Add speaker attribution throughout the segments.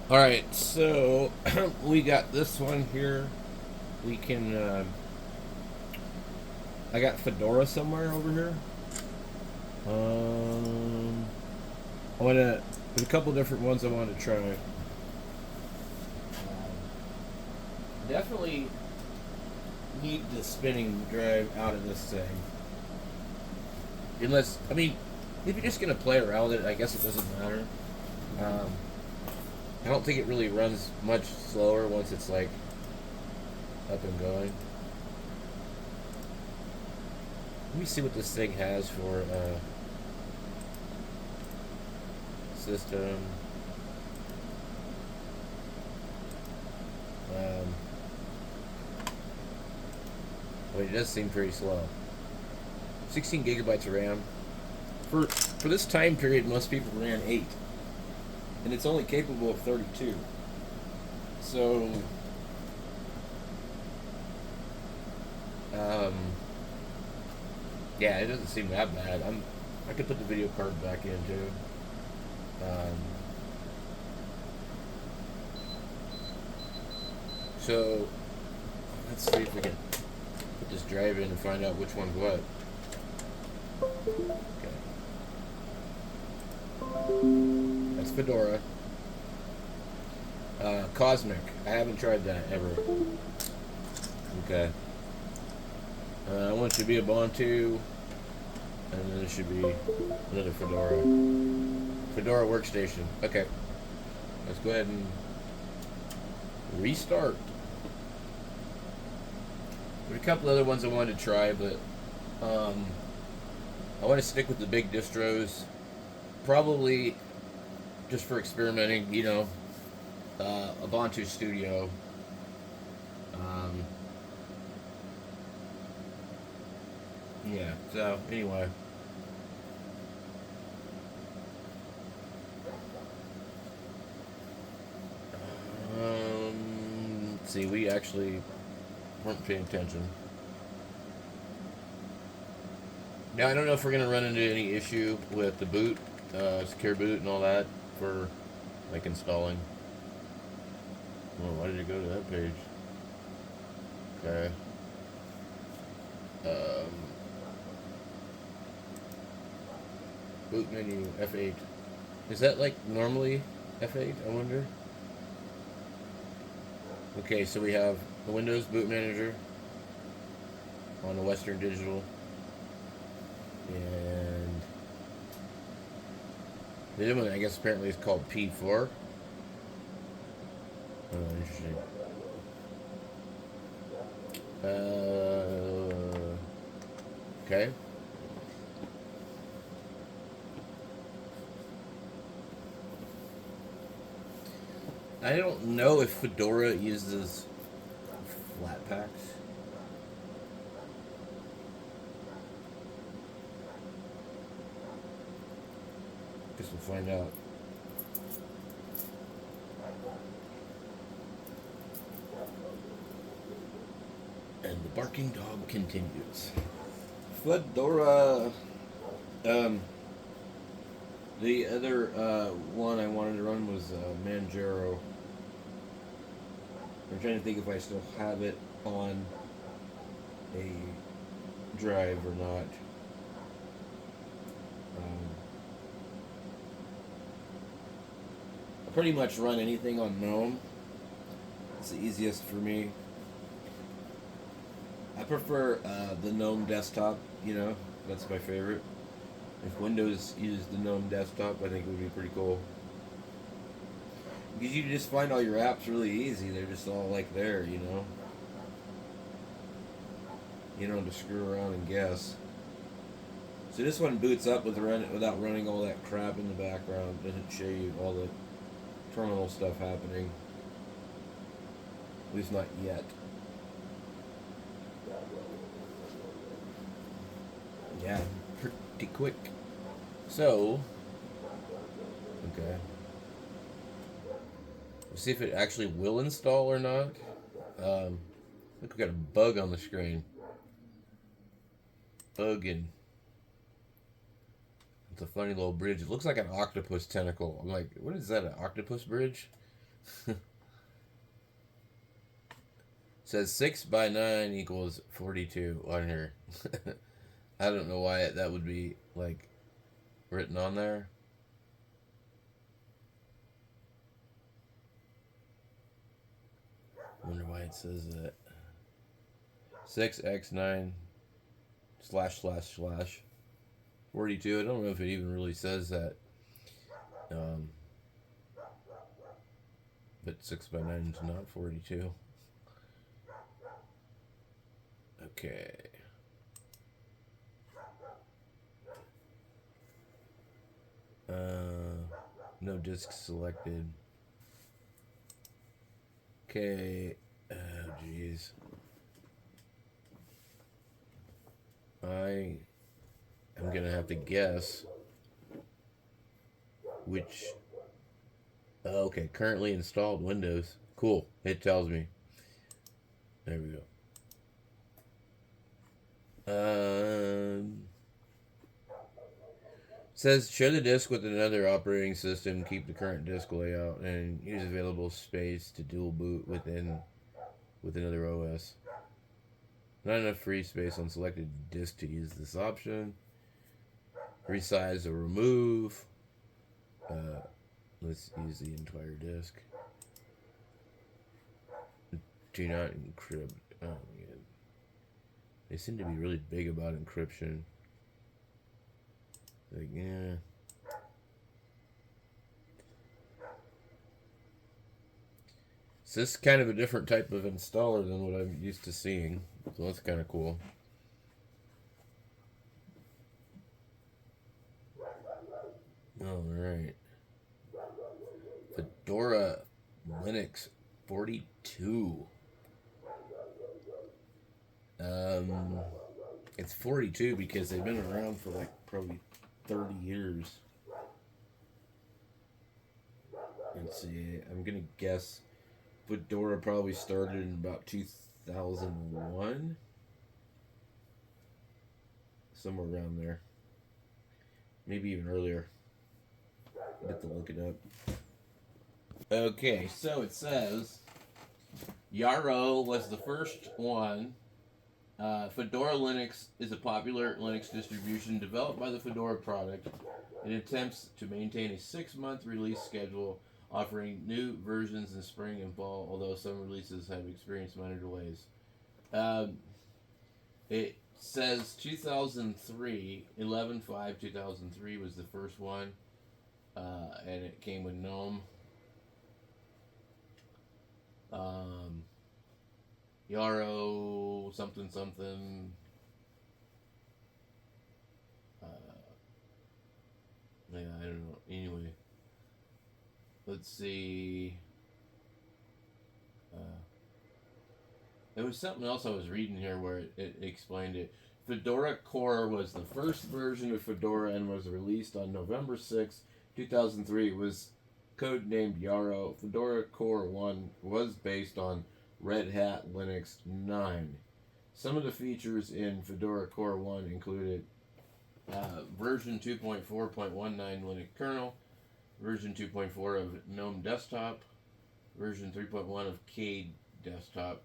Speaker 1: All right, so we got this one here. We can. I got Fedora somewhere over here. Um, I wanna. There's a couple different ones I want to try. Definitely need the spinning drive out of this thing. Unless, I mean, if you're just gonna play around with it, I guess it doesn't matter. Um, I don't think it really runs much slower once it's like up and going. Let me see what this thing has for system. Um, well, it does seem pretty slow. 16 gigabytes of RAM. For this time period, most people ran 8, and it's only capable of 32. So, um, yeah, it doesn't seem that bad. I could put the video card back in too. Um, so let's see if we can put this drive in and find out which one's what. Okay, that's Fedora. Cosmic. I haven't tried that ever. Okay. I want it to be a Ubuntu, and then it should be another Fedora. Fedora workstation. Okay. Let's go ahead and restart. There's a couple other ones I wanted to try, but I want to stick with the big distros. Probably just for experimenting, Ubuntu Studio. Um, yeah, so anyway. Let's see, we actually weren't paying attention. Now, I don't know if we're going to run into any issue with the boot, secure boot and all that for, like, installing. Oh, why did you go to that page? Okay. Um, boot menu, F8. Is that, like, normally F8, I wonder? Okay, so we have the Windows Boot Manager on the Western Digital. And the other one, I guess, apparently is called P4. Oh, interesting. Okay. I don't know if Fedora uses flat packs. Guess we'll find out. And the barking dog continues. Fedora. Um, the other one I wanted to run was Manjaro. I'm trying to think if I still have it on a drive or not. I pretty much run anything on GNOME. It's the easiest for me. I prefer the GNOME desktop, that's my favorite. If Windows used the GNOME desktop, I think it would be pretty cool. Because you just find all your apps really easy. They're just all like there, You don't have to screw around and guess. So this one boots up without running all that crap in the background. Doesn't show you all the terminal stuff happening. At least not yet. Yeah, pretty quick. So, okay. We'll see if it actually will install or not. Look, we got a bug on the screen. Bugging. It's a funny little bridge. It looks like an octopus tentacle. I'm like, what is that, an octopus bridge? Says 6 by 9 equals 42 on here. I don't know why that would be like written on there. Wonder why it says that. 6x9 // 42. I don't know if it even really says that. But 6 by 9 is not 42. Okay. No disk selected. Okay. Oh, jeez. I am gonna have to guess which. Oh, okay, currently installed Windows. Cool. It tells me. There we go. Says share the disk with another operating system, keep the current disk layout, and use available space to dual boot with another OS. Not enough free space on selected disk to use this option. Resize or remove. Let's use the entire disk. Do not encrypt. Oh man, they seem to be really big about encryption. Like, yeah. So this is kind of a different type of installer than what I'm used to seeing. So that's kind of cool. Alright. Fedora Linux 42. It's 42 because they've been around for like probably 30 years. Let's see, I'm gonna guess Fedora probably started in about 2001. Somewhere around there. Maybe even earlier. I have to look it up. Okay, so it says Yarrow was the first one. Fedora Linux is a popular Linux distribution developed by the Fedora product. It attempts to maintain a 6-month release schedule, offering new versions in spring and fall, although some releases have experienced minor delays. It says 2003, 11/5/2003 was the first one, and it came with GNOME. Yarrow something something. Yeah, I don't know. Anyway, let's see. There was something else I was reading here where it explained it. Fedora Core was the first version of Fedora and was released on November 6, 2003. It was codenamed Yarrow. Fedora Core 1 was based on Red Hat Linux 9. Some of the features in Fedora Core 1 included version 2.4.19 Linux kernel, version 2.4 of GNOME Desktop, version 3.1 of Kade Desktop.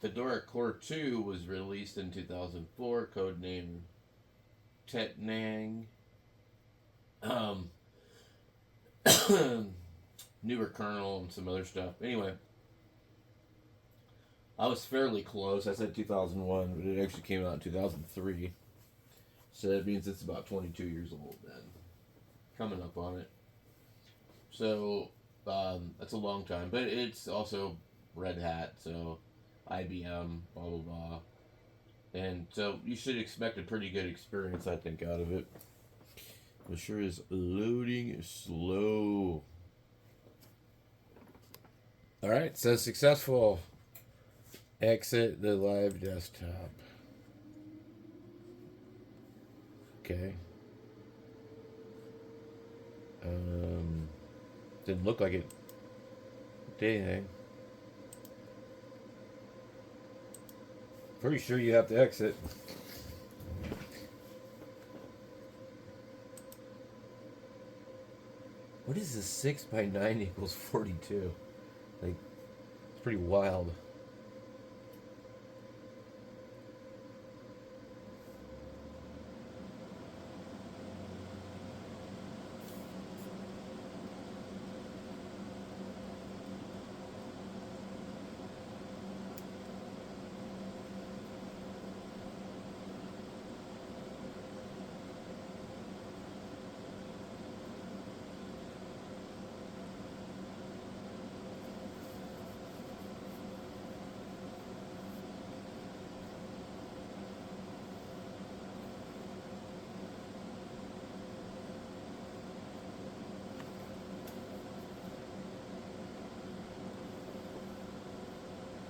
Speaker 1: Fedora Core 2 was released in 2004, codenamed Tetnang. Newer kernel and some other stuff. Anyway, I was fairly close. I said 2001, but it actually came out in 2003. So that means it's about 22 years old then. Coming up on it. So, that's a long time. But it's also Red Hat, so IBM, blah, blah, blah. And so you should expect a pretty good experience, I think, out of it. It sure is loading slow. Alright, so successful. Exit the live desktop. Okay. Didn't look like it did anything. Pretty sure you have to exit. What is this? 6 by 9 equals 42. Like, it's pretty wild.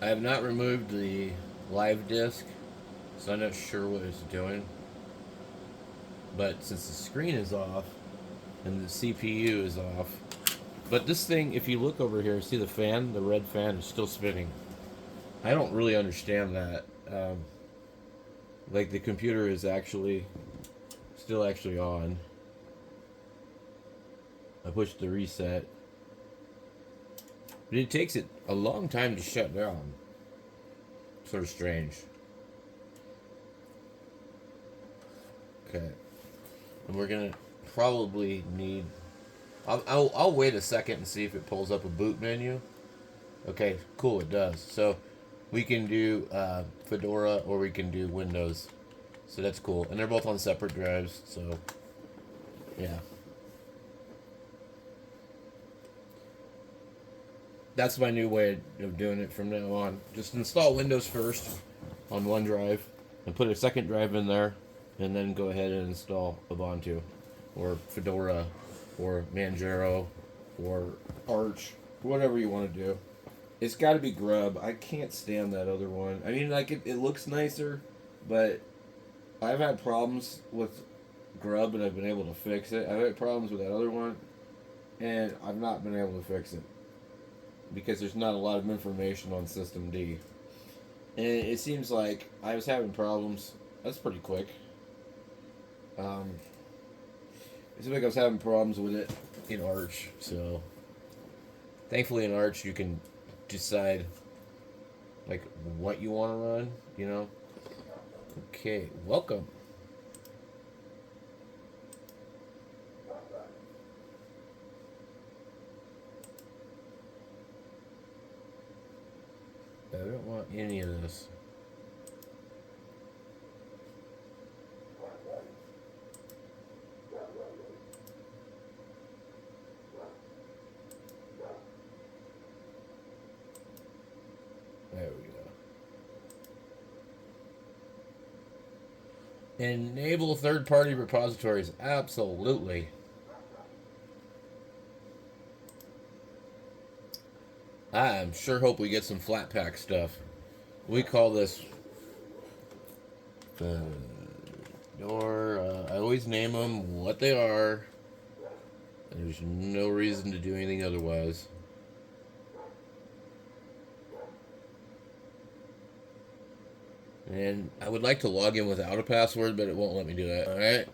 Speaker 1: I have not removed the live disk, so I'm not sure what it's doing. But since the screen is off and the CPU is off, but this thing, if you look over here, see the fan, the red fan is still spinning. I don't really understand that. Like the computer is actually still actually on. I pushed the reset, but it takes it a long time to shut down. Sort of strange. Okay, and we're gonna probably need. I'll wait a second and see if it pulls up a boot menu. Okay, cool, it does. So we can do Fedora or we can do Windows. So that's cool. And they're both on separate drives, so yeah. That's my new way of doing it from now on. Just install Windows first on one drive and put a second drive in there and then go ahead and install Ubuntu or Fedora or Manjaro or Arch, whatever you want to do. It's got to be Grub. I can't stand that other one. I mean, like, it looks nicer, but I've had problems with Grub and I've been able to fix it. I've had problems with that other one and I've not been able to fix it because there's not a lot of information on System D. And it seems like I was having problems. That's pretty quick. It seems like I was having problems with it in Arch. So, thankfully, in Arch, you can decide like what you want to run. You know. Okay, welcome. I don't want any of this. There we go. Enable third-party repositories. Absolutely. I sure hope we get some flat pack stuff. We call this I always name them what they are. There's no reason to do anything otherwise. And I would like to log in without a password, but it won't let me do that. Alright.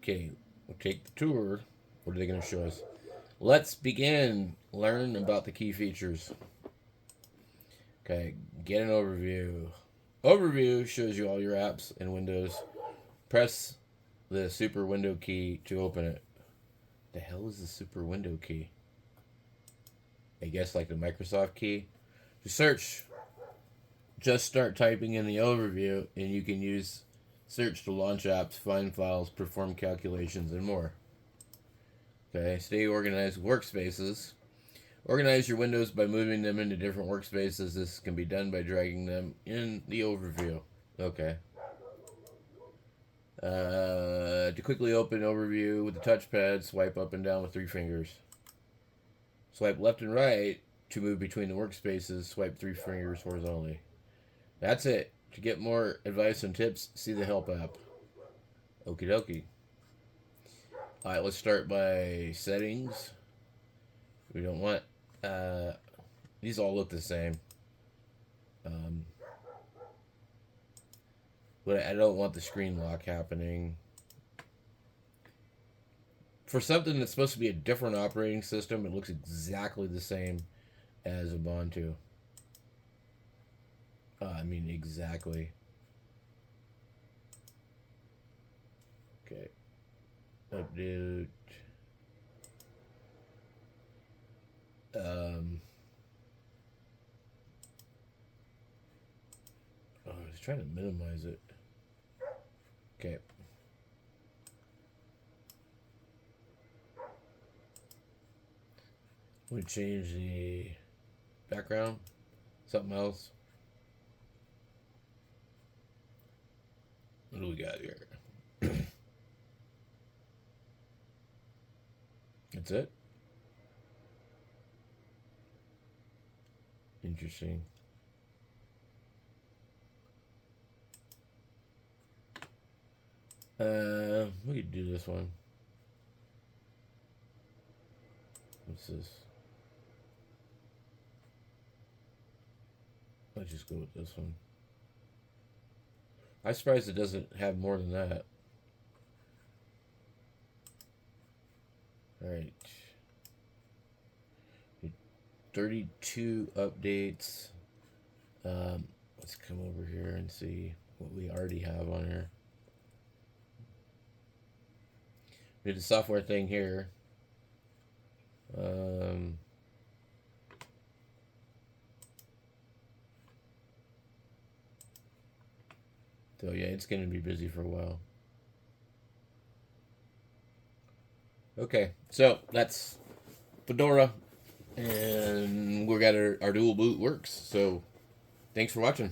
Speaker 1: Okay, we'll take the tour. What are they going to show us? Let's begin. Learn about the key features. Okay, get an overview. Overview shows you all your apps in Windows. Press the super window key to open it. The hell is the super window key? I guess like the Microsoft key. To search, just start typing in the overview and you can use search to launch apps, find files, perform calculations, and more. Okay, stay organized workspaces. Organize your windows by moving them into different workspaces. This can be done by dragging them in the overview. Okay. To quickly open overview with the touchpad, swipe up and down with 3 fingers. Swipe left and right to move between the workspaces. Swipe 3 fingers horizontally. That's it. To get more advice and tips, see the help app. Okie dokie. Alright, let's start by settings. We don't want... these all look the same. but I don't want the screen lock happening. For something that's supposed to be a different operating system, it looks exactly the same as Ubuntu. I mean, exactly. Okay. Update. I was trying to minimize it. Okay. We change the background. Something else. What do we got here? That's it? Interesting. We could do this one. What's this? Let's just go with this one. I'm surprised it doesn't have more than that. Alright. 32 updates. Let's come over here and see what we already have on here. We did the software thing here. So yeah, it's going to be busy for a while. Okay, so that's Fedora, and we got our dual boot works. So thanks for watching.